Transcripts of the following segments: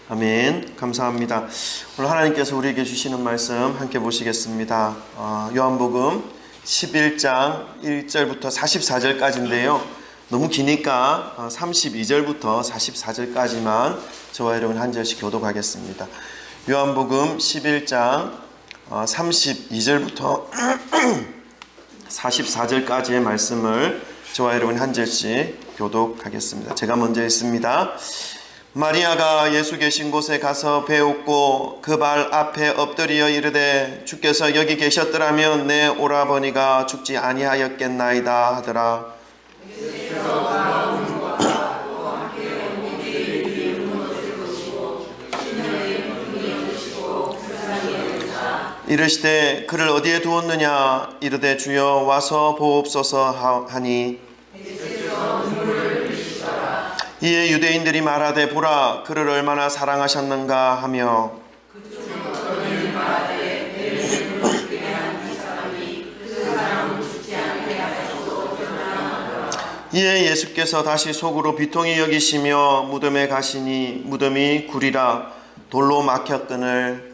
아멘. 감사합니다. 오늘 하나님께서 우리에게 주시는 말씀 함께 보시겠습니다. 요한복음 11장 1절부터 44절까지인데요. 너무 기니까 32절부터 44절까지만 저와 여러분 한 절씩 교독하겠습니다. 요한복음 11장 32절부터 44절까지의 말씀을 저와 여러분 한 절씩 교독하겠습니다. 제가 먼저 읽습니다. 마리아가 예수 계신 곳에 가서 배웠고 그 발 앞에 엎드려 이르되 주께서 여기 계셨더라면 내 오라버니가 죽지 아니하였겠나이다 하더라. 이르시되 그를 어디에 두었느냐 이르되 주여 와서 보옵소서 하니 이에 유대인들이 말하되 보라 그를 얼마나 사랑하셨는가 하며 이에 예수께서 다시 속으로 비통히 여기시며 무덤에 가시니 무덤이 굴이라 돌로 막혔거늘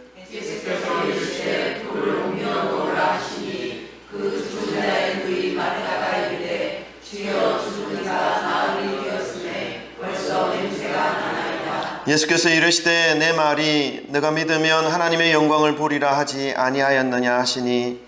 예수께서 이르시되 내 말이 너가 믿으면 하나님의 영광을 보리라 하지 아니하였느냐 하시니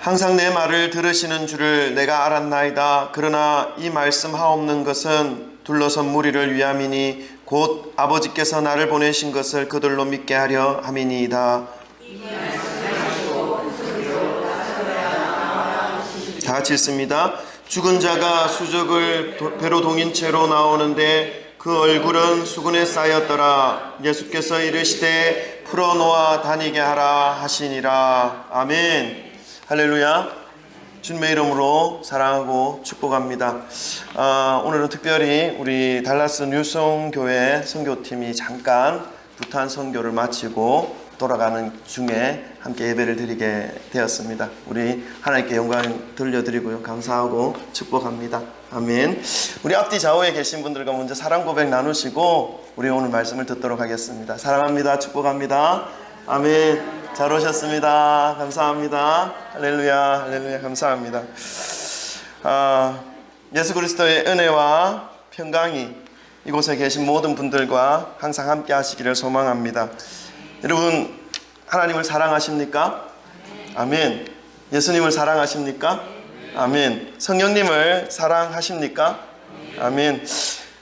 항상 내 말을 들으시는 줄을 내가 알았나이다. 그러나 이 말씀 하옵는 것은 둘러선 무리를 위함이니 곧 아버지께서 나를 보내신 것을 그들로 믿게 하려 함이니이다. 다 같이 읽습니다. 죽은 자가 수족을 배로 동인 채로 나오는데 그 얼굴은 수근에 쌓였더라. 예수께서 이르시되 풀어놓아 다니게 하라 하시니라. 아멘. 할렐루야. 주님의 이름으로 사랑하고 축복합니다. 오늘은 특별히 우리 달라스 뉴송교회 선교팀이 잠깐 부탄 선교를 마치고 돌아가는 중에 함께 예배를 드리게 되었습니다. 우리 하나님께 영광 돌려드리고요. 감사하고 축복합니다. 아멘. 우리 앞뒤 좌우에 계신 분들과 먼저 사랑 고백 나누시고 우리 오늘 말씀을 듣도록 하겠습니다. 사랑합니다. 축복합니다. 아멘. 잘 오셨습니다. 감사합니다. 할렐루야. 할렐루야. 감사합니다. 예수 그리스도의 은혜와 평강이 이곳에 계신 모든 분들과 항상 함께 하시기를 소망합니다. 여러분 하나님을 사랑하십니까? 아멘. 예수님을 사랑하십니까? 아멘. 성령님을 사랑하십니까? 아멘.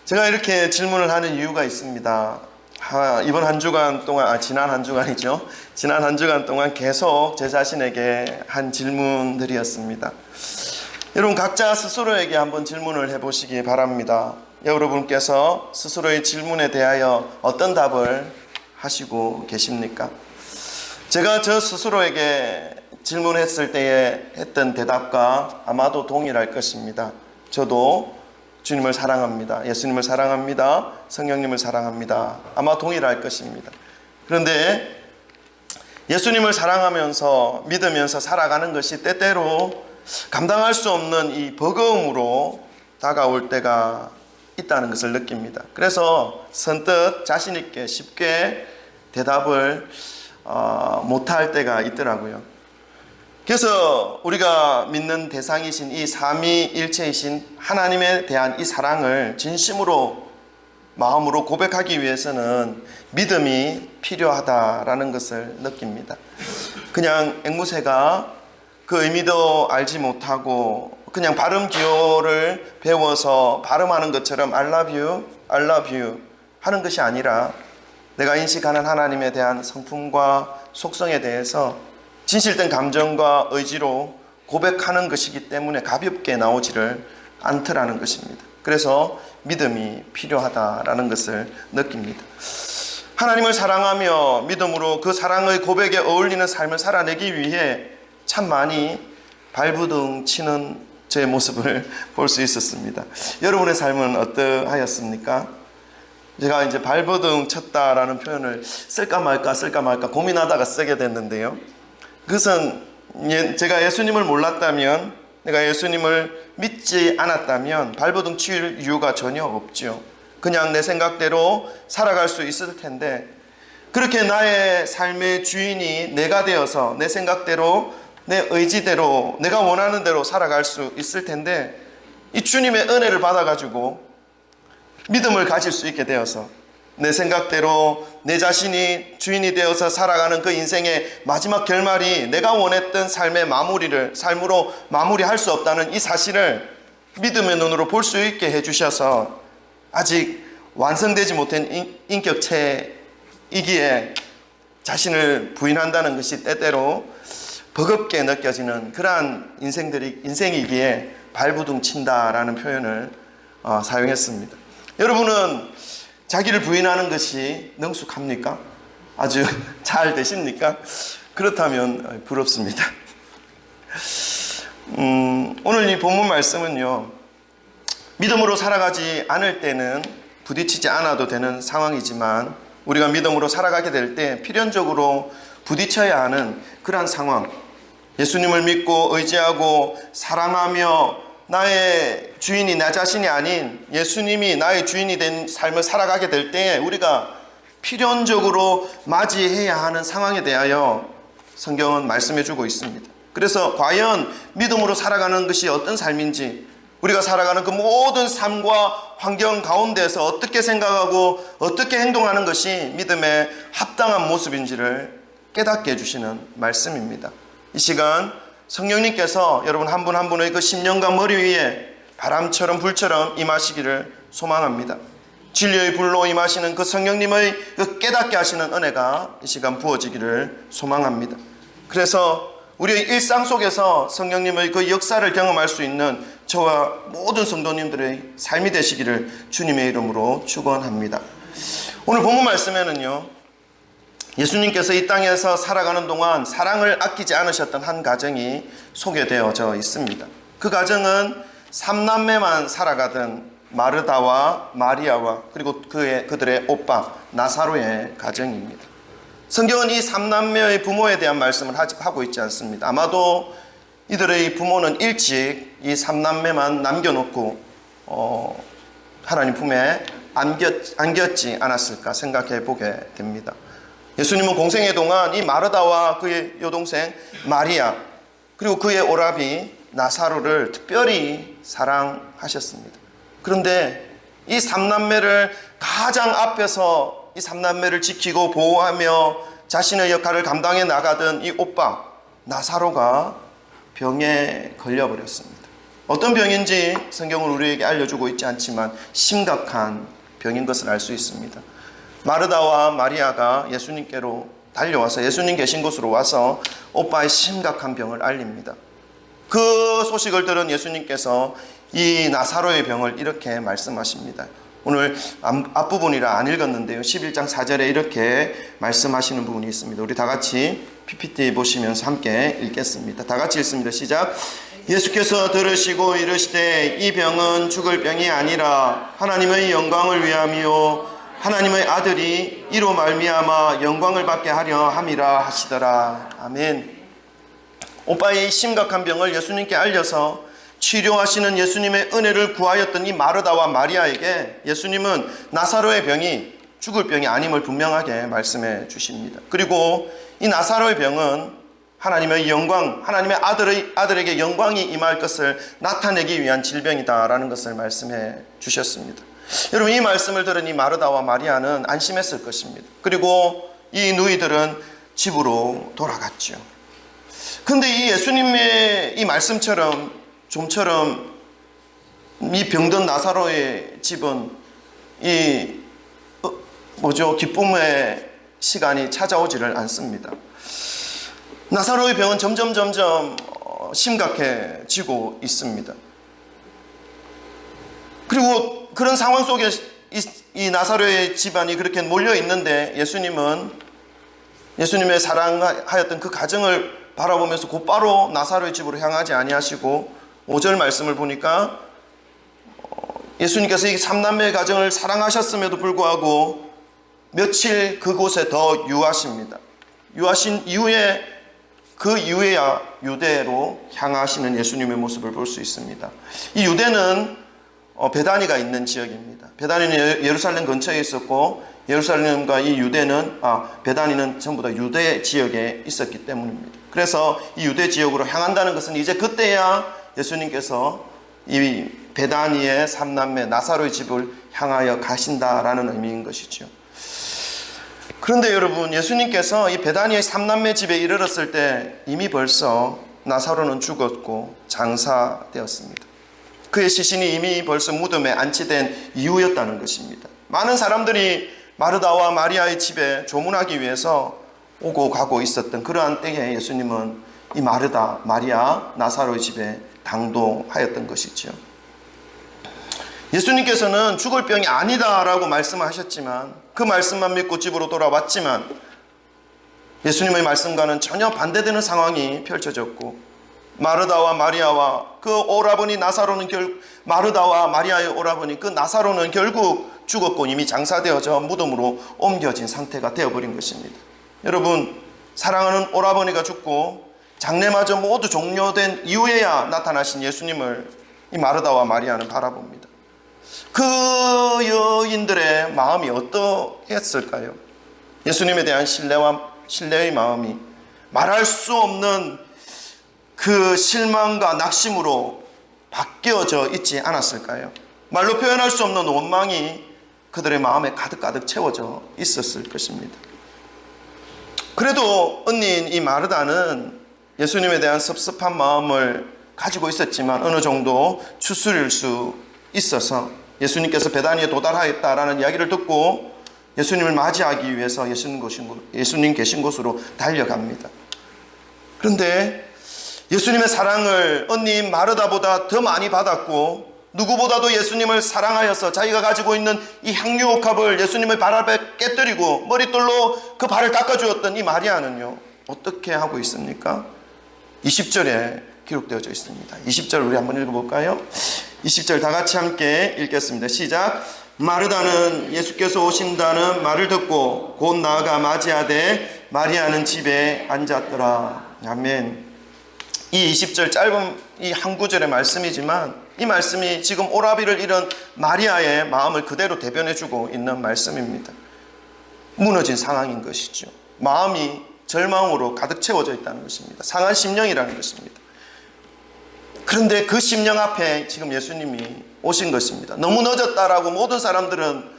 제가 이렇게 질문을 하는 이유가 있습니다. 이번 한 주간 동안 지난 한 주간이죠. 지난 한 주간 동안 계속 제 자신에게 한 질문들이었습니다. 여러분 각자 스스로에게 한번 질문을 해보시기 바랍니다. 여러분께서 스스로의 질문에 대하여 어떤 답을 하시고 계십니까? 제가 저 스스로에게 질문했을 때에 했던 대답과 아마도 동일할 것입니다. 저도 주님을 사랑합니다. 예수님을 사랑합니다. 성령님을 사랑합니다. 아마 동일할 것입니다. 그런데 예수님을 사랑하면서 믿으면서 살아가는 것이 때때로 감당할 수 없는 이 버거움으로 다가올 때가 있다는 것을 느낍니다. 그래서 선뜻 자신 있게 쉽게 대답을 못할 때가 있더라고요. 그래서 우리가 믿는 대상이신 이 삼위일체이신 하나님에 대한 이 사랑을 진심으로 마음으로 고백하기 위해서는 믿음이 필요하다라는 것을 느낍니다. 그냥 앵무새가 그 의미도 알지 못하고 그냥 발음 기호를 배워서 발음하는 것처럼 I love you, I love you 하는 것이 아니라 내가 인식하는 하나님에 대한 성품과 속성에 대해서 진실된 감정과 의지로 고백하는 것이기 때문에 가볍게 나오지를 않더라는 것입니다. 그래서 믿음이 필요하다라는 것을 느낍니다. 하나님을 사랑하며 믿음으로 그 사랑의 고백에 어울리는 삶을 살아내기 위해 참 많이 발부둥 치는 제 모습을 볼 수 있었습니다. 여러분의 삶은 어떠하였습니까? 제가 이제 발버둥 쳤다라는 표현을 쓸까 말까 고민하다가 쓰게 됐는데요. 그것은 제가 예수님을 몰랐다면, 내가 예수님을 믿지 않았다면 발버둥 칠 이유가 전혀 없죠. 그냥 내 생각대로 살아갈 수 있을 텐데, 그렇게 나의 삶의 주인이 내가 되어서 내 생각대로, 내 의지대로, 내가 원하는 대로 살아갈 수 있을 텐데, 이 주님의 은혜를 받아가지고 믿음을 가질 수 있게 되어서 내 생각대로 내 자신이 주인이 되어서 살아가는 그 인생의 마지막 결말이 내가 원했던 삶의 삶으로 마무리할 수 없다는 이 사실을 믿음의 눈으로 볼 수 있게 해주셔서 아직 완성되지 못한 인격체이기에 자신을 부인한다는 것이 때때로 버겁게 느껴지는 그러한 인생이기에 발부둥 친다라는 표현을 사용했습니다. 여러분은 자기를 부인하는 것이 능숙합니까? 아주 잘 되십니까? 그렇다면 부럽습니다. 오늘 이 본문 말씀은요, 믿음으로 살아가지 않을 때는 부딪히지 않아도 되는 상황이지만 우리가 믿음으로 살아가게 될 때 필연적으로 부딪혀야 하는 그러한 상황, 예수님을 믿고 의지하고 사랑하며 나의 주인이 나 자신이 아닌 예수님이 나의 주인이 된 삶을 살아가게 될 때에 우리가 필연적으로 맞이해야 하는 상황에 대하여 성경은 말씀해 주고 있습니다. 그래서 과연 믿음으로 살아가는 것이 어떤 삶인지, 우리가 살아가는 그 모든 삶과 환경 가운데서 어떻게 생각하고 어떻게 행동하는 것이 믿음의 합당한 모습인지를 깨닫게 해주시는 말씀입니다. 이 시간 성령님께서 여러분 한 분 한 분의 그 심령과 머리 위에 바람처럼 불처럼 임하시기를 소망합니다. 진리의 불로 임하시는 그 성령님의 그 깨닫게 하시는 은혜가 이 시간 부어지기를 소망합니다. 그래서 우리의 일상 속에서 성령님의 그 역사를 경험할 수 있는 저와 모든 성도님들의 삶이 되시기를 주님의 이름으로 축원합니다. 오늘 본문 말씀에는요, 예수님께서 이 땅에서 살아가는 동안 사랑을 아끼지 않으셨던 한 가정이 소개되어져 있습니다. 그 가정은 3남매만 살아가던 마르다와 마리아와 그리고 그들의 오빠 나사로의 가정입니다. 성경은 이 3남매의 부모에 대한 말씀을 하고 있지 않습니다. 아마도 이들의 부모는 일찍 이 3남매만 남겨놓고 하나님 품에 안겼지 않았을까 생각해 보게 됩니다. 예수님은 공생의 동안 이 마르다와 그의 여동생 마리아 그리고 그의 오라비 나사로를 특별히 사랑하셨습니다. 그런데 이 3남매를 가장 앞에서 이 3남매를 지키고 보호하며 자신의 역할을 감당해 나가던 이 오빠 나사로가 병에 걸려버렸습니다. 어떤 병인지 성경은 우리에게 알려주고 있지 않지만 심각한 병인 것을 알 수 있습니다. 마르다와 마리아가 예수님께로 달려와서 예수님 계신 곳으로 와서 오빠의 심각한 병을 알립니다. 그 소식을 들은 예수님께서 이 나사로의 병을 이렇게 말씀하십니다. 오늘 앞부분이라 안 읽었는데요, 11장 4절에 이렇게 말씀하시는 부분이 있습니다. 우리 다 같이 PPT 보시면서 함께 읽겠습니다. 다 같이 읽습니다. 시작. 예수께서 들으시고 이르시되 이 병은 죽을 병이 아니라 하나님의 영광을 위함이요 하나님의 아들이 이로 말미암아 영광을 받게 하려 함이라 하시더라. 아멘. 오빠의 심각한 병을 예수님께 알려서 치료하시는 예수님의 은혜를 구하였던 이 마르다와 마리아에게 예수님은 나사로의 병이 죽을 병이 아님을 분명하게 말씀해 주십니다. 그리고 이 나사로의 병은 하나님의 영광, 하나님의 아들에게 영광이 임할 것을 나타내기 위한 질병이다라는 것을 말씀해 주셨습니다. 여러분, 이 말씀을 들은 이 마르다와 마리아는 안심했을 것입니다. 그리고 이 누이들은 집으로 돌아갔죠. 근데 이 예수님의 이 말씀처럼 좀처럼 이 병든 나사로의 집은 기쁨의 시간이 찾아오지를 않습니다. 나사로의 병은 점점 심각해지고 있습니다. 그리고 그런 상황 속에 이 나사로의 집안이 그렇게 몰려 있는데 예수님의 사랑하였던 그 가정을 바라보면서 곧바로 나사로의 집으로 향하지 아니하시고 5절 말씀을 보니까 예수님께서 이 3남매의 가정을 사랑하셨음에도 불구하고 며칠 그곳에 더 유하십니다. 유하신 이후에 그 이후에야 유대로 향하시는 예수님의 모습을 볼 수 있습니다. 이 유대는 베다니가 있는 지역입니다. 베다니는 예루살렘 근처에 있었고 예루살렘과 이 유대는 베다니는 전부 다 유대 지역에 있었기 때문입니다. 그래서 이 유대 지역으로 향한다는 것은 이제 그때야 예수님께서 이 베다니의 삼남매 나사로의 집을 향하여 가신다라는 의미인 것이죠. 그런데 여러분, 예수님께서 이 베다니의 삼남매 집에 이르렀을 때 이미 벌써 나사로는 죽었고 장사되었습니다. 그의 시신이 이미 벌써 무덤에 안치된 이후였다는 것입니다. 많은 사람들이 마르다와 마리아의 집에 조문하기 위해서 오고 가고 있었던 그러한 때에 예수님은 이 마르다, 마리아, 나사로의 집에 당도하였던 것이죠. 예수님께서는 죽을 병이 아니다라고 말씀하셨지만 그 말씀만 믿고 집으로 돌아왔지만 예수님의 말씀과는 전혀 반대되는 상황이 펼쳐졌고 마르다와 마리아와 그 오라버니 나사로는 마르다와 마리아의 오라버니 그 나사로는 결국 죽었고 이미 장사되어져 무덤으로 옮겨진 상태가 되어버린 것입니다. 여러분, 사랑하는 오라버니가 죽고 장례마저 모두 종료된 이후에야 나타나신 예수님을 이 마르다와 마리아는 바라봅니다. 그 여인들의 마음이 어떠했을까요? 예수님에 대한 신뢰의 마음이 말할 수 없는 그 실망과 낙심으로 바뀌어져 있지 않았을까요? 말로 표현할 수 없는 원망이 그들의 마음에 가득가득 채워져 있었을 것입니다. 그래도 언니인 이 마르다는 예수님에 대한 섭섭한 마음을 가지고 있었지만 어느 정도 추스릴 수 있어서 예수님께서 베다니에 도달하였다라는 이야기를 듣고 예수님을 맞이하기 위해서 예수님 계신 곳으로 달려갑니다. 그런데 예수님의 사랑을 언니인 마르다보다 더 많이 받았고 누구보다도 예수님을 사랑하여서 자기가 가지고 있는 이 향유옥합을 예수님의 발 앞에 깨뜨리고 머릿돌로 그 발을 닦아주었던 이 마리아는요, 어떻게 하고 있습니까? 20절에 기록되어져 있습니다. 20절 우리 한번 읽어볼까요? 20절 다 같이 함께 읽겠습니다. 시작. 마르다는 예수께서 오신다는 말을 듣고 곧 나아가 맞이하되 마리아는 집에 앉았더라. 아멘. 이 20절 짧은 이 한 구절의 말씀이지만 이 말씀이 지금 오라비를 잃은 마리아의 마음을 그대로 대변해주고 있는 말씀입니다. 무너진 상황인 것이죠. 마음이 절망으로 가득 채워져 있다는 것입니다. 상한 심령이라는 것입니다. 그런데 그 심령 앞에 지금 예수님이 오신 것입니다. 너무 늦었다라고 모든 사람들은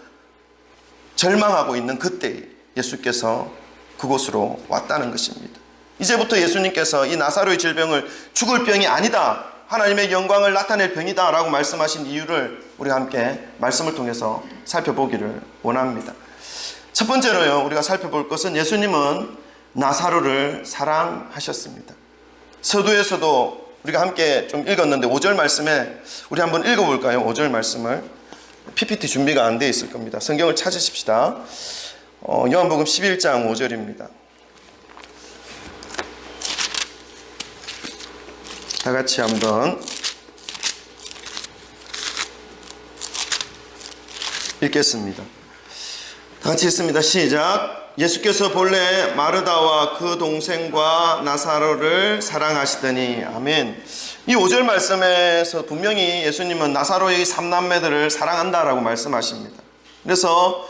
절망하고 있는 그때 예수께서 그곳으로 왔다는 것입니다. 이제부터 예수님께서 이 나사로의 질병을 죽을 병이 아니다, 하나님의 영광을 나타낼 병이다 라고 말씀하신 이유를 우리가 함께 말씀을 통해서 살펴보기를 원합니다. 첫 번째로요, 우리가 살펴볼 것은 예수님은 나사로를 사랑하셨습니다. 서두에서도 우리가 함께 좀 읽었는데 5절 말씀에 우리 한번 읽어볼까요? 5절 말씀을. PPT 준비가 안 돼 있을 겁니다. 성경을 찾으십시다. 요한복음 11장 5절입니다. 다 같이 한번 읽겠습니다. 다 같이 읽습니다. 시작. 예수께서 본래 마르다와 그 동생과 나사로를 사랑하시더니. 아멘. 이 5절 말씀에서 분명히 예수님은 나사로의 삼남매들을 사랑한다라고 말씀하십니다. 그래서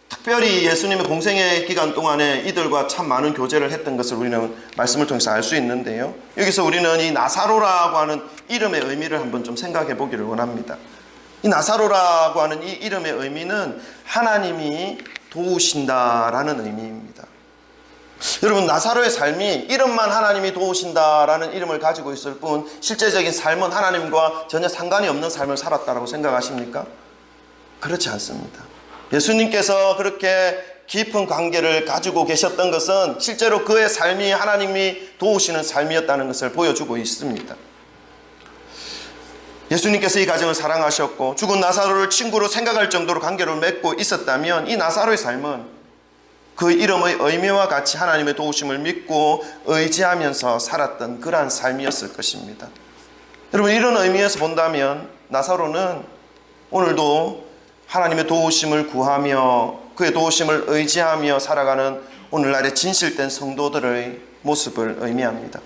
특별히 예수님의 공생의 기간 동안에 이들과 참 많은 교제를 했던 것을 우리는 말씀을 통해서 알 수 있는데요. 여기서 우리는 이 나사로라고 하는 이름의 의미를 한번 좀 생각해 보기를 원합니다. 이 나사로라고 하는 이 이름의 의미는 하나님이 도우신다라는 의미입니다. 여러분, 나사로의 삶이 이름만 하나님이 도우신다라는 이름을 가지고 있을 뿐 실제적인 삶은 하나님과 전혀 상관이 없는 삶을 살았다라고 생각하십니까? 그렇지 않습니다. 예수님께서 그렇게 깊은 관계를 가지고 계셨던 것은 실제로 그의 삶이 하나님이 도우시는 삶이었다는 것을 보여주고 있습니다. 예수님께서 이 가정을 사랑하셨고 죽은 나사로를 친구로 생각할 정도로 관계를 맺고 있었다면 이 나사로의 삶은 그 이름의 의미와 같이 하나님의 도우심을 믿고 의지하면서 살았던 그러한 삶이었을 것입니다. 여러분, 이런 의미에서 본다면 나사로는 오늘도 하나님의 도우심을 구하며 그의 도우심을 의지하며 살아가는 오늘날의 진실된 성도들의 모습을 의미합니다.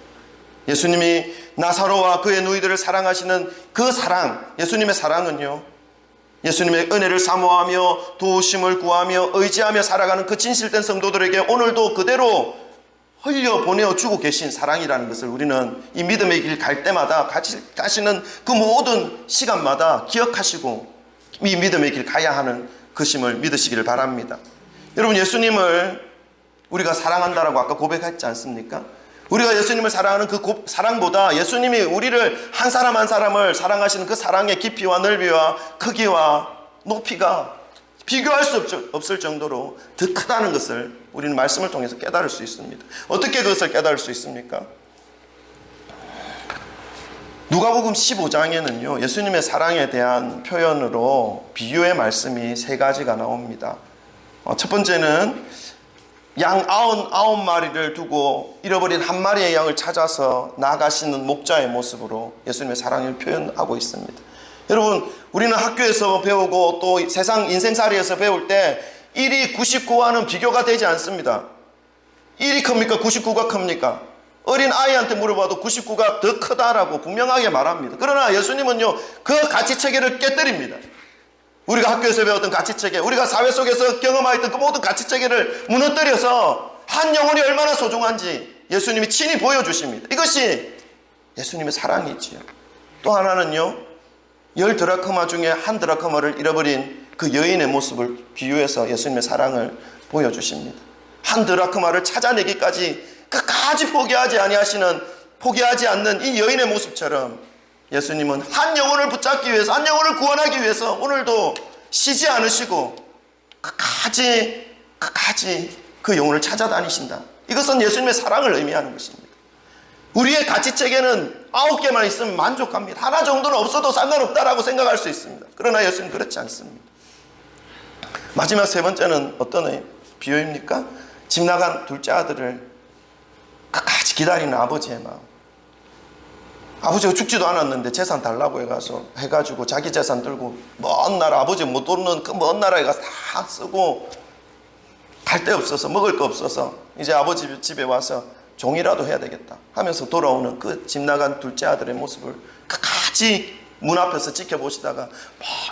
예수님이 나사로와 그의 누이들을 사랑하시는 그 사랑, 예수님의 사랑은요, 예수님의 은혜를 사모하며 도우심을 구하며 의지하며 살아가는 그 진실된 성도들에게 오늘도 그대로 흘려보내어 주고 계신 사랑이라는 것을 우리는 이 믿음의 길 갈 때마다 가시는 그 모든 시간마다 기억하시고 이 믿음의 길 가야 하는 것임을 믿으시기를 바랍니다. 여러분, 예수님을 우리가 사랑한다라고 아까 고백했지 않습니까? 우리가 예수님을 사랑하는 그 사랑보다 예수님이 우리를 한 사람 한 사람을 사랑하시는 그 사랑의 깊이와 넓이와 크기와 높이가 비교할 수 없을 정도로 더 크다는 것을 우리는 말씀을 통해서 깨달을 수 있습니다. 어떻게 그것을 깨달을 수 있습니까? 누가복음 15장에는요, 예수님의 사랑에 대한 표현으로 비유의 말씀이 3가지가 나옵니다. 첫 번째는 양 99마리를 두고 잃어버린 한 마리의 양을 찾아서 나아가시는 목자의 모습으로 예수님의 사랑을 표현하고 있습니다. 여러분, 우리는 학교에서 배우고 또 세상 인생살이에서 배울 때 1이 99와는 비교가 되지 않습니다. 1이 큽니까? 99가 큽니까? 어린 아이한테 물어봐도 99가 더 크다라고 분명하게 말합니다. 그러나 예수님은요, 그 가치체계를 깨뜨립니다. 우리가 학교에서 배웠던 가치체계, 우리가 사회 속에서 경험하였던 그 모든 가치체계를 무너뜨려서 한 영혼이 얼마나 소중한지 예수님이 친히 보여주십니다. 이것이 예수님의 사랑이지요. 또 하나는요, 10드라크마 중에 1드라크마를 잃어버린 그 여인의 모습을 비유해서 예수님의 사랑을 보여주십니다. 1드라크마를 찾아내기까지 끝까지 포기하지 않는 이 여인의 모습처럼 예수님은 한 영혼을 붙잡기 위해서, 한 영혼을 구원하기 위해서 오늘도 쉬지 않으시고 끝까지 그 영혼을 찾아다니신다. 이것은 예수님의 사랑을 의미하는 것입니다. 우리의 가치체계는 9개만 있으면 만족합니다. 하나 정도는 없어도 상관없다라고 생각할 수 있습니다. 그러나 예수님은 그렇지 않습니다. 마지막 3번째는 어떤 비유입니까? 집 나간 둘째 아들을 끝까지 기다리는 아버지의 마음. 아버지가 죽지도 않았는데 재산 달라고 해가지고 자기 재산 들고 먼 나라, 아버지 못 오는 그 먼 나라에 가서 다 쓰고 갈 데 없어서, 먹을 거 없어서 이제 아버지 집에 와서 종이라도 해야 되겠다 하면서 돌아오는 그 집 나간 둘째 아들의 모습을 끝까지 문 앞에서 지켜보시다가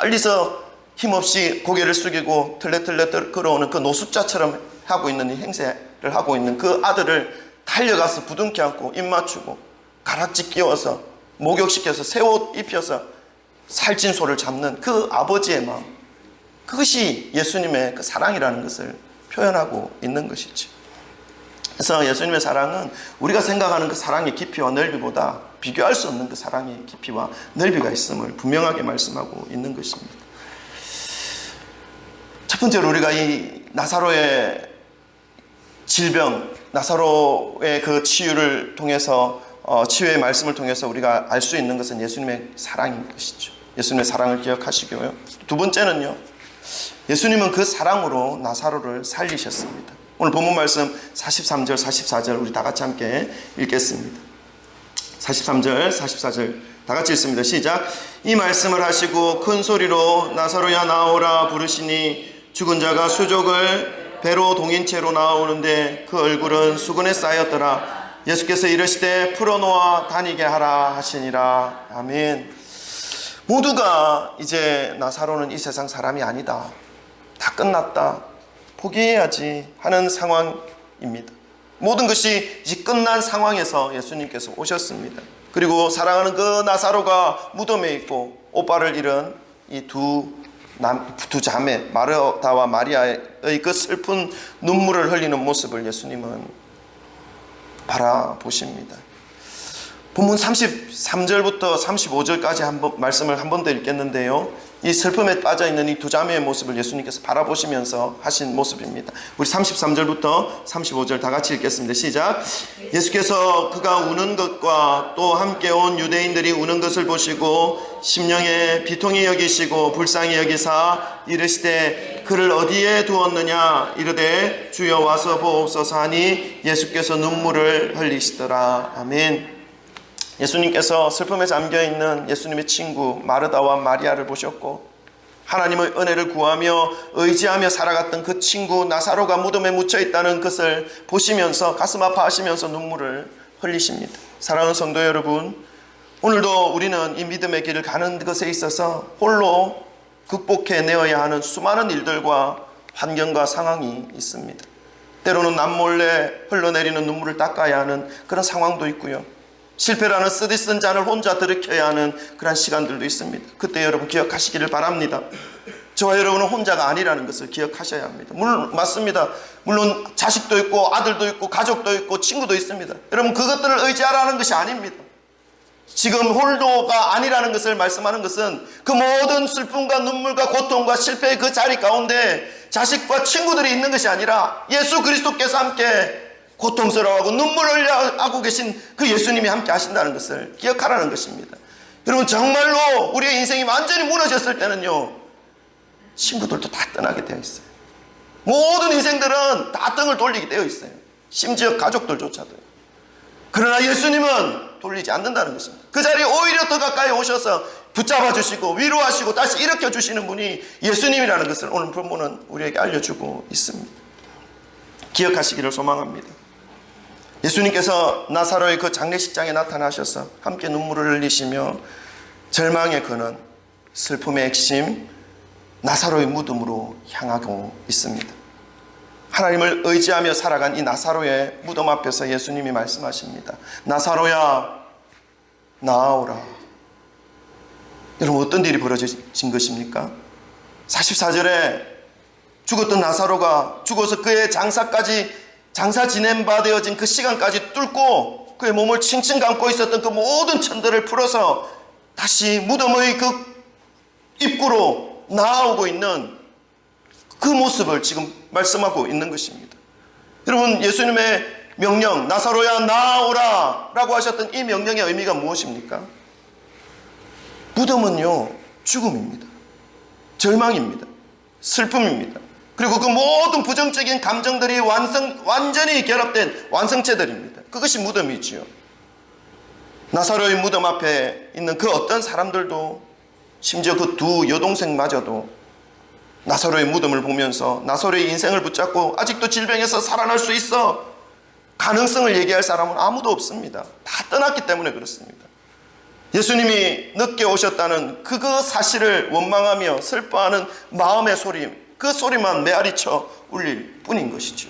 멀리서 힘없이 고개를 숙이고 틀레틀레 걸어오는 그 노숙자처럼 하고 있는 이 행세를 하고 있는 그 아들을 달려가서 부둥켜 안고 입 맞추고 가락지 끼워서 목욕시켜서 새 옷 입혀서 살찐 소를 잡는 그 아버지의 마음, 그것이 예수님의 그 사랑이라는 것을 표현하고 있는 것이죠. 그래서 예수님의 사랑은 우리가 생각하는 그 사랑의 깊이와 넓이보다 비교할 수 없는 그 사랑의 깊이와 넓이가 있음을 분명하게 말씀하고 있는 것입니다. 첫 번째로 우리가 이 나사로의 질병, 나사로의 그 치유를 통해서 치유의 말씀을 통해서 우리가 알 수 있는 것은 예수님의 사랑인 것이죠. 예수님의 사랑을 기억하시고요. 두 번째는요, 예수님은 그 사랑으로 나사로를 살리셨습니다. 오늘 본문 말씀 43절, 44절 우리 다 같이 함께 읽겠습니다. 43절, 44절 다 같이 읽습니다. 시작. 이 말씀을 하시고 큰 소리로 나사로야 나오라 부르시니 죽은 자가 수족을 배로 동인 채로 나오는데 그 얼굴은 수건에 쌓였더라. 예수께서 이르시되 풀어놓아 다니게 하라 하시니라. 아멘. 모두가 이제 나사로는 이 세상 사람이 아니다, 다 끝났다, 포기해야지 하는 상황입니다. 모든 것이 이제 끝난 상황에서 예수님께서 오셨습니다. 그리고 사랑하는 그 나사로가 무덤에 있고 오빠를 잃은 이 두 자매 마르다와 마리아의 그 슬픈 눈물을 흘리는 모습을 예수님은 바라보십니다. 본문 33절부터 35절까지 말씀을 한 번 더 읽겠는데요, 이 슬픔에 빠져있는 이 두 자매의 모습을 예수님께서 바라보시면서 하신 모습입니다. 우리 33절부터 35절 다 같이 읽겠습니다. 시작. 예수께서 그가 우는 것과 또 함께 온 유대인들이 우는 것을 보시고 심령에 비통히 여기시고 불쌍히 여기사 이르시되 그를 어디에 두었느냐 이르되 주여 와서 보옵소서 하니 예수께서 눈물을 흘리시더라. 아멘. 예수님께서 슬픔에 잠겨있는 예수님의 친구 마르다와 마리아를 보셨고 하나님의 은혜를 구하며 의지하며 살아갔던 그 친구 나사로가 무덤에 묻혀 있다는 것을 보시면서 가슴 아파하시면서 눈물을 흘리십니다. 사랑하는 성도 여러분, 오늘도 우리는 이 믿음의 길을 가는 것에 있어서 홀로 극복해내어야 하는 수많은 일들과 환경과 상황이 있습니다. 때로는 남몰래 흘러내리는 눈물을 닦아야 하는 그런 상황도 있고요. 실패라는 쓰디쓴 잔을 혼자 들이켜야 하는 그런 시간들도 있습니다. 그때 여러분 기억하시기를 바랍니다. 저와 여러분은 혼자가 아니라는 것을 기억하셔야 합니다. 맞습니다. 물론 자식도 있고 아들도 있고 가족도 있고 친구도 있습니다. 여러분 그것들을 의지하라는 것이 아닙니다. 지금 홀도가 아니라는 것을 말씀하는 것은 그 모든 슬픔과 눈물과 고통과 실패의 그 자리 가운데 자식과 친구들이 있는 것이 아니라 예수 그리스도께서 함께 고통스러워하고 눈물을 흘려하고 계신 그 예수님이 함께 하신다는 것을 기억하라는 것입니다. 여러분 정말로 우리의 인생이 완전히 무너졌을 때는요, 친구들도 다 떠나게 되어 있어요. 모든 인생들은 다 등을 돌리게 되어 있어요. 심지어 가족들조차도요. 그러나 예수님은 돌리지 않는다는 것입니다. 그 자리에 오히려 더 가까이 오셔서 붙잡아 주시고 위로하시고 다시 일으켜 주시는 분이 예수님이라는 것을 오늘 본문은 우리에게 알려주고 있습니다. 기억하시기를 소망합니다. 예수님께서 나사로의 그 장례식장에 나타나셔서 함께 눈물을 흘리시며 절망의 근원, 슬픔의 핵심 나사로의 무덤으로 향하고 있습니다. 하나님을 의지하며 살아간 이 나사로의 무덤 앞에서 예수님이 말씀하십니다. 나사로야 나아오라. 여러분 어떤 일이 벌어진 것입니까? 44절에 죽었던 나사로가 죽어서 그의 장사 지낸 바 되어진 그 시간까지 뚫고 그의 몸을 칭칭 감고 있었던 그 모든 천들을 풀어서 다시 무덤의 그 입구로 나아오고 있는 그 모습을 지금 말씀하고 있는 것입니다. 여러분 예수님의 명령 나사로야 나아오라 라고 하셨던 이 명령의 의미가 무엇입니까? 무덤은요 죽음입니다. 절망입니다. 슬픔입니다. 그리고 그 모든 부정적인 감정들이 완전히 결합된 완성체들입니다. 그것이 무덤이지요. 나사로의 무덤 앞에 있는 그 어떤 사람들도 심지어 그 두 여동생마저도 나사로의 무덤을 보면서 나사로의 인생을 붙잡고 아직도 질병에서 살아날 수 있어 가능성을 얘기할 사람은 아무도 없습니다. 다 떠났기 때문에 그렇습니다. 예수님이 늦게 오셨다는 그 사실을 원망하며 슬퍼하는 마음의 소리, 그 소리만 메아리쳐 울릴 뿐인 것이죠.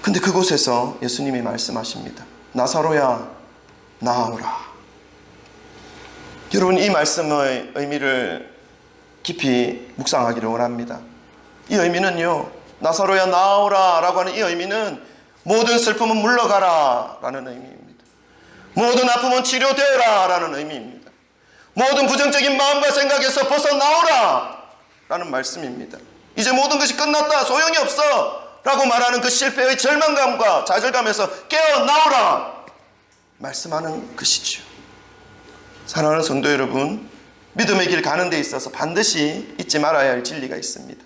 근데 그곳에서 예수님이 말씀하십니다. 나사로야 나아오라. 여러분 이 말씀의 의미를 깊이 묵상하기를 원합니다. 이 의미는요, 나사로야 나아오라 라고 하는 이 의미는 모든 슬픔은 물러가라 라는 의미입니다. 모든 아픔은 치료되어라 라는 의미입니다. 모든 부정적인 마음과 생각에서 벗어나오라 라는 말씀입니다. 이제 모든 것이 끝났다 소용이 없어 라고 말하는 그 실패의 절망감과 좌절감에서 깨어나오라 말씀하는 것이죠. 사랑하는 성도 여러분, 믿음의 길 가는 데 있어서 반드시 잊지 말아야 할 진리가 있습니다.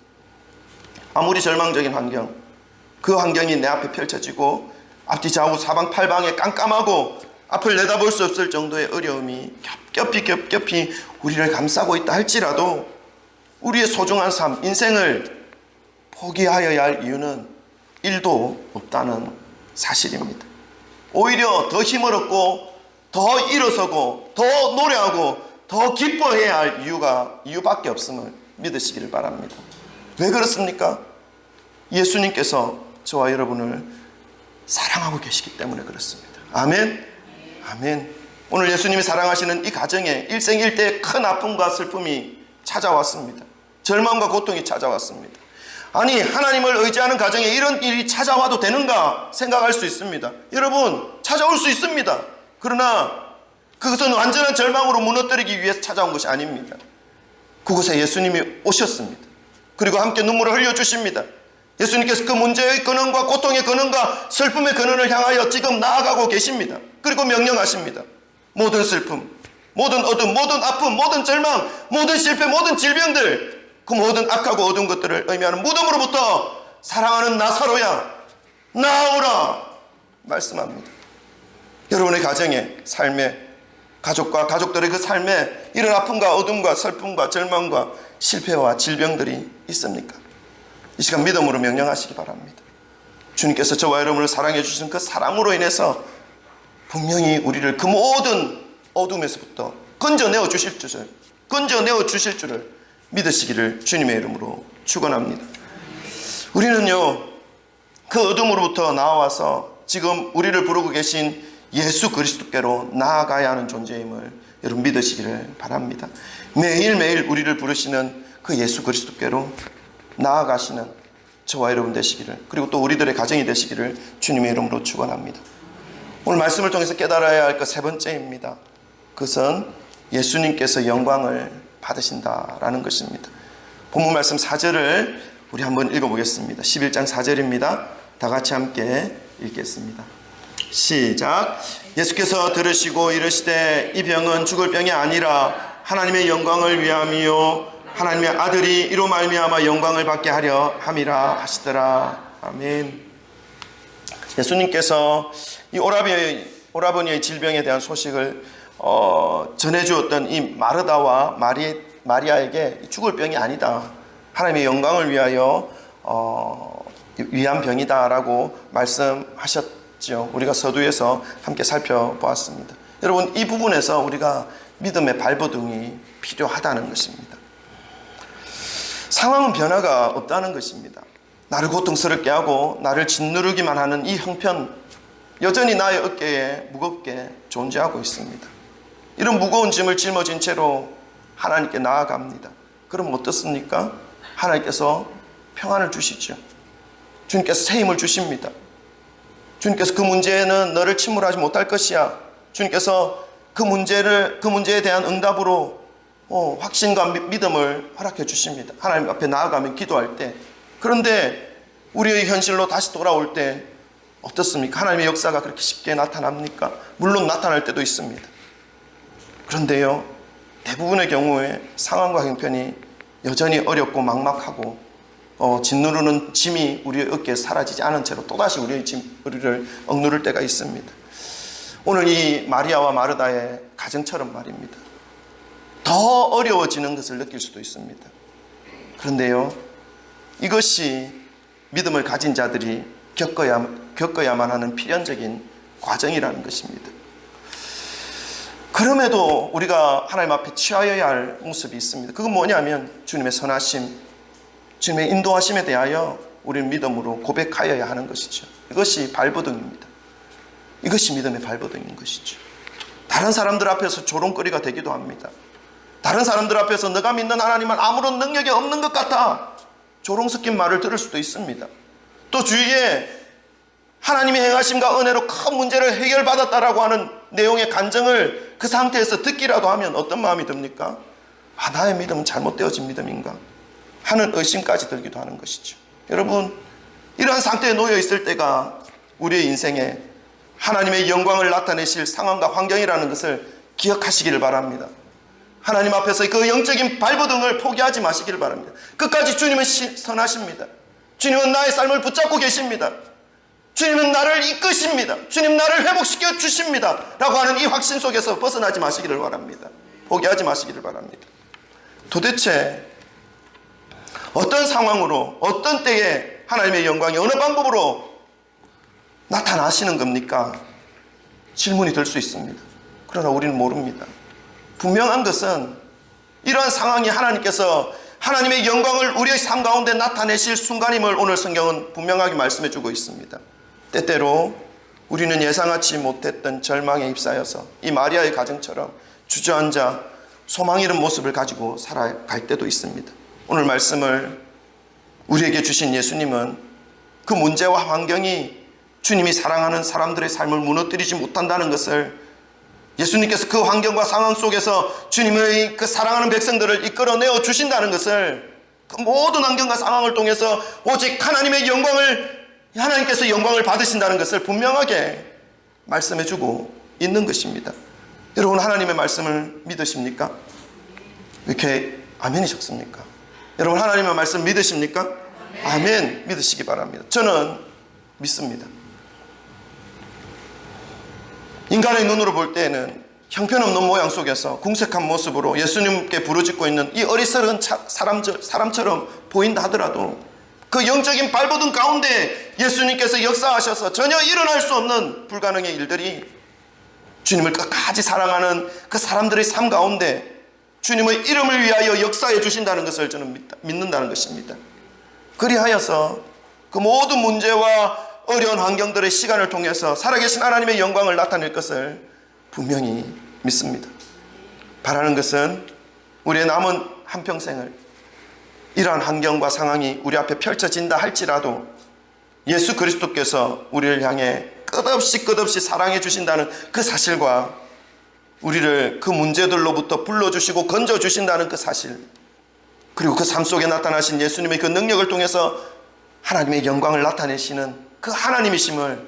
아무리 절망적인 환경, 그 환경이 내 앞에 펼쳐지고 앞뒤 좌우 사방 팔방에 깜깜하고 앞을 내다볼 수 없을 정도의 어려움이 겹겹이 우리를 감싸고 있다 할지라도 우리의 소중한 삶, 인생을 포기하여야 할 이유는 1도 없다는 사실입니다. 오히려 더 힘을 얻고 더 일어서고 더 노래하고 더 기뻐해야 할 이유밖에 없음을 믿으시기를 바랍니다. 왜 그렇습니까? 예수님께서 저와 여러분을 사랑하고 계시기 때문에 그렇습니다. 아멘. 아멘. 오늘 예수님이 사랑하시는 이 가정에 일생일대의 큰 아픔과 슬픔이 찾아왔습니다. 절망과 고통이 찾아왔습니다. 아니 하나님을 의지하는 가정에 이런 일이 찾아와도 되는가 생각할 수 있습니다. 여러분 찾아올 수 있습니다. 그러나 그것은 완전한 절망으로 무너뜨리기 위해서 찾아온 것이 아닙니다. 그곳에 예수님이 오셨습니다. 그리고 함께 눈물을 흘려주십니다. 예수님께서 그 문제의 근원과 고통의 근원과 슬픔의 근원을 향하여 지금 나아가고 계십니다. 그리고 명령하십니다. 모든 슬픔, 모든 어둠, 모든 아픔, 모든 절망, 모든 실패, 모든 질병들, 그 모든 악하고 어두운 것들을 의미하는 무덤으로부터 사랑하는 나사로야 나오라 말씀합니다. 여러분의 가정에, 삶에, 가족과 가족들의 그 삶에 이런 아픔과 어둠과 슬픔과 절망과 실패와 질병들이 있습니까? 이 시간 믿음으로 명령하시기 바랍니다. 주님께서 저와 여러분을 사랑해 주신 그 사랑으로 인해서 분명히 우리를 그 모든 어둠에서부터 건져내어 주실 줄을 믿으시기를 주님의 이름으로 축원합니다. 우리는요, 그 어둠으로부터 나와서 지금 우리를 부르고 계신 예수 그리스도께로 나아가야 하는 존재임을 여러분 믿으시기를 바랍니다. 매일매일 우리를 부르시는 그 예수 그리스도께로 나아가시는 저와 여러분 되시기를, 그리고 또 우리들의 가정이 되시기를 주님의 이름으로 축원합니다. 오늘 말씀을 통해서 깨달아야 할 것 세 번째입니다. 그것은 예수님께서 영광을 받으신다라는 것입니다. 본문 말씀 4절을 우리 한번 읽어보겠습니다. 11장 4절입니다. 다 같이 함께 읽겠습니다. 시작. 예수께서 들으시고 이르시되 이 병은 죽을 병이 아니라 하나님의 영광을 위함이요 하나님의 아들이 이로 말미암아 영광을 받게 하려 함이라 하시더라. 아멘. 예수님께서 이 오라버니의 질병에 대한 소식을 전해주었던 이 마르다와 마리아에게 죽을 병이 아니다, 하나님의 영광을 위하여 위한 병이다 라고 말씀하셨죠. 우리가 서두에서 함께 살펴보았습니다. 여러분, 이 부분에서 우리가 믿음의 발버둥이 필요하다는 것입니다. 상황은 변화가 없다는 것입니다. 나를 고통스럽게 하고 나를 짓누르기만 하는 이 형편, 여전히 나의 어깨에 무겁게 존재하고 있습니다. 이런 무거운 짐을 짊어진 채로 하나님께 나아갑니다. 그럼 어떻습니까? 하나님께서 평안을 주시죠. 주님께서 새 힘을 주십니다. 주님께서 그 문제에는 너를 침몰하지 못할 것이야. 주님께서 그 문제에 대한 응답으로 확신과 믿음을 허락해 주십니다. 하나님 앞에 나아가면 기도할 때. 그런데 우리의 현실로 다시 돌아올 때 어떻습니까? 하나님의 역사가 그렇게 쉽게 나타납니까? 물론 나타날 때도 있습니다. 그런데요, 대부분의 경우에 상황과 형편이 여전히 어렵고 막막하고 짓누르는 짐이 우리의 어깨에 사라지지 않은 채로 또다시 우리를 억누를 때가 있습니다. 오늘 이 마리아와 마르다의 가정처럼 말입니다. 더 어려워지는 것을 느낄 수도 있습니다. 그런데요, 이것이 믿음을 가진 자들이 겪어야만 하는 필연적인 과정이라는 것입니다. 그럼에도 우리가 하나님 앞에 취하여야 할 모습이 있습니다. 그건 뭐냐면 주님의 선하심, 주님의 인도하심에 대하여 우리는 믿음으로 고백하여야 하는 것이죠. 이것이 발버둥입니다. 이것이 믿음의 발버둥인 것이죠. 다른 사람들 앞에서 조롱거리가 되기도 합니다. 다른 사람들 앞에서 너가 믿는 하나님은 아무런 능력이 없는 것 같아, 조롱 섞인 말을 들을 수도 있습니다. 또 주위에 하나님의 행하심과 은혜로 큰 문제를 해결받았다라고 하는 내용의 간증을 그 상태에서 듣기라도 하면 어떤 마음이 듭니까? 나의 믿음은 잘못되어진 믿음인가 하는 의심까지 들기도 하는 것이죠. 여러분, 이러한 상태에 놓여 있을 때가 우리의 인생에 하나님의 영광을 나타내실 상황과 환경이라는 것을 기억하시기를 바랍니다. 하나님 앞에서 그 영적인 발버둥을 포기하지 마시기를 바랍니다. 끝까지 주님은 선하십니다. 주님은 나의 삶을 붙잡고 계십니다. 주님은 나를 이끄십니다. 주님 나를 회복시켜 주십니다 라고 하는 이 확신 속에서 벗어나지 마시기를 바랍니다. 포기하지 마시기를 바랍니다. 도대체 어떤 상황으로, 어떤 때에 하나님의 영광이 어느 방법으로 나타나시는 겁니까? 질문이 들 수 있습니다. 그러나 우리는 모릅니다. 분명한 것은 이러한 상황이 하나님께서 하나님의 영광을 우리의 삶 가운데 나타내실 순간임을 오늘 성경은 분명하게 말씀해 주고 있습니다. 때때로 우리는 예상하지 못했던 절망에 휩싸여서 이 마리아의 가정처럼 주저앉아 소망 잃은 모습을 가지고 살아갈 때도 있습니다. 오늘 말씀을 우리에게 주신 예수님은 그 문제와 환경이 주님이 사랑하는 사람들의 삶을 무너뜨리지 못한다는 것을, 예수님께서 그 환경과 상황 속에서 주님의 그 사랑하는 백성들을 이끌어내어 주신다는 것을, 그 모든 환경과 상황을 통해서 오직 하나님께서 영광을 받으신다는 것을 분명하게 말씀해주고 있는 것입니다. 여러분, 하나님의 말씀을 믿으십니까? 왜 이렇게 아멘이 적습니까? 여러분, 하나님의 말씀 믿으십니까? 아멘 믿으시기 바랍니다. 저는 믿습니다. 인간의 눈으로 볼 때에는 형편없는 모양 속에서 궁색한 모습으로 예수님께 부르짖고 있는 이 어리석은 사람처럼 보인다 하더라도 그 영적인 발버둥 가운데 예수님께서 역사하셔서 전혀 일어날 수 없는 불가능의 일들이 주님을 끝까지 사랑하는 그 사람들의 삶 가운데 주님의 이름을 위하여 역사해 주신다는 것을 저는 믿는다는 것입니다. 그리하여서 그 모든 문제와 어려운 환경들의 시간을 통해서 살아계신 하나님의 영광을 나타낼 것을 분명히 믿습니다. 바라는 것은 우리의 남은 한평생을 이러한 환경과 상황이 우리 앞에 펼쳐진다 할지라도 예수 그리스도께서 우리를 향해 끝없이 사랑해 주신다는 그 사실과 우리를 그 문제들로부터 불러주시고 건져주신다는 그 사실, 그리고 그 삶 속에 나타나신 예수님의 그 능력을 통해서 하나님의 영광을 나타내시는 그 하나님이심을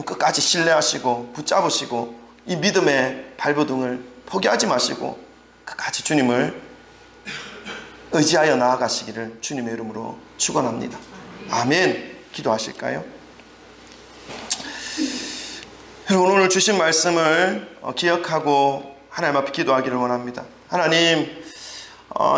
끝까지 신뢰하시고 붙잡으시고 이 믿음의 발버둥을 포기하지 마시고 끝까지 주님을 의지하여 나아가시기를 주님의 이름으로 축원합니다. 아멘. 기도하실까요? 여러분, 오늘 주신 말씀을 기억하고 하나님 앞에 기도하기를 원합니다. 하나님,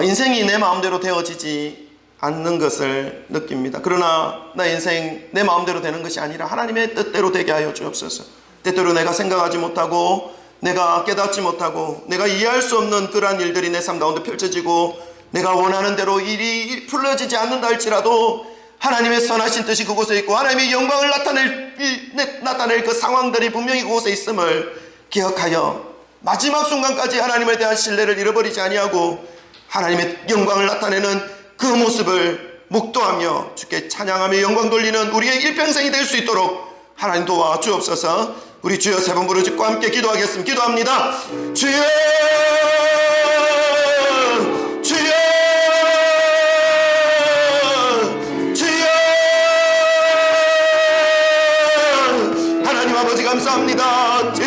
인생이 내 마음대로 되어지지 않는 것을 느낍니다. 그러나 나 인생 내 마음대로 되는 것이 아니라 하나님의 뜻대로 되게 하여 주옵소서. 때때로 내가 생각하지 못하고 내가 깨닫지 못하고 내가 이해할 수 없는 그러한 일들이 내 삶 가운데 펼쳐지고 내가 원하는 대로 일이 풀려지지 않는다 할지라도 하나님의 선하신 뜻이 그곳에 있고 하나님의 영광을 나타낼 그 상황들이 분명히 그곳에 있음을 기억하여 마지막 순간까지 하나님에 대한 신뢰를 잃어버리지 아니하고 하나님의 영광을 나타내는 그 모습을 묵도하며 주께 찬양하며 영광 돌리는 우리의 일평생이 될 수 있도록 하나님 도와 주옵소서. 우리 주여 세 번 부르짖고 함께 기도하겠습니다. 기도합니다. 주여, 주여, 주여. 하나님 아버지 감사합니다.